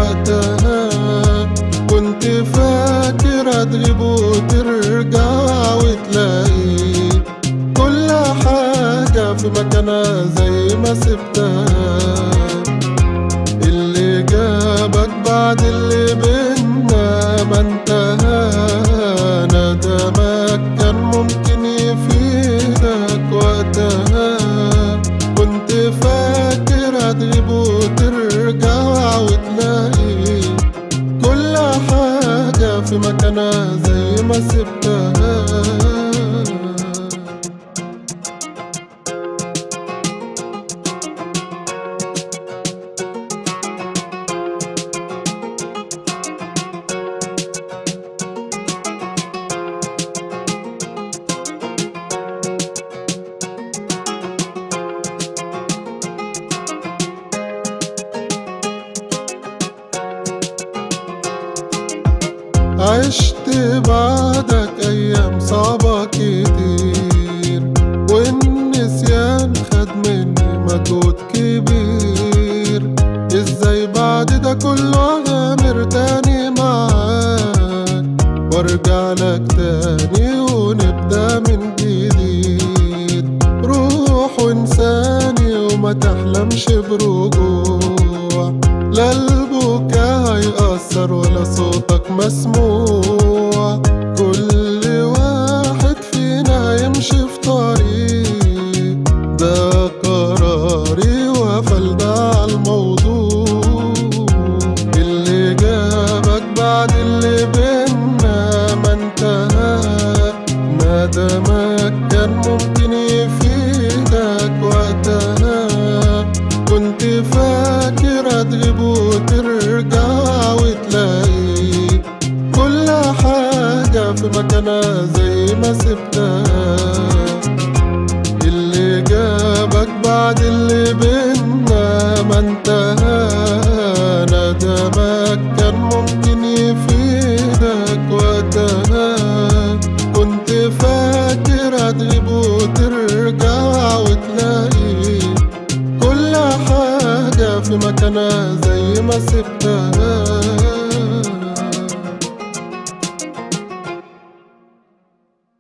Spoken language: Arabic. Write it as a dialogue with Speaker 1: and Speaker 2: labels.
Speaker 1: وقتها كنت فاكر هتغيب وترجع وتلاقي كل حاجة في مكانها زي ما سبتها. اللي جابك بعد اللي بينا ما انتهى، ندمك كان ممكن يفيدك وقتها. كنت فاكر هتغيب وترجع وتلاقي كل حاجة في مكانها زي ما سبتها. عشت بعدك أيام صعبة كتير، والنسيان خد مني مجهود كبير. ازاي بعد ده كله أغامر تاني معاك وارجع لك تاني ونبدأ من جديد؟ روح وانساني وما تحلمش برجوع، لا البكا هيأثر ولا صوتك مسموع. كل واحد فينا هيمشي في طريق، ده قراري وقفل ده عالموضوع. اللي جابك بعد اللي بينا ما انتهى، ندمك كان ممكن يفيدك وقتها. كنت فاكر هتغيب وترجع وتلاقي كل حاجة في مكانها زي ما سبتها. اللي جابك بعد اللي بينا ما انتهى، ندمك كان ممكن يفيدك وقتها. كنت فاكر هتغيب وترجع وتلاقي كل حاجة في مكانها زي ما سبتها.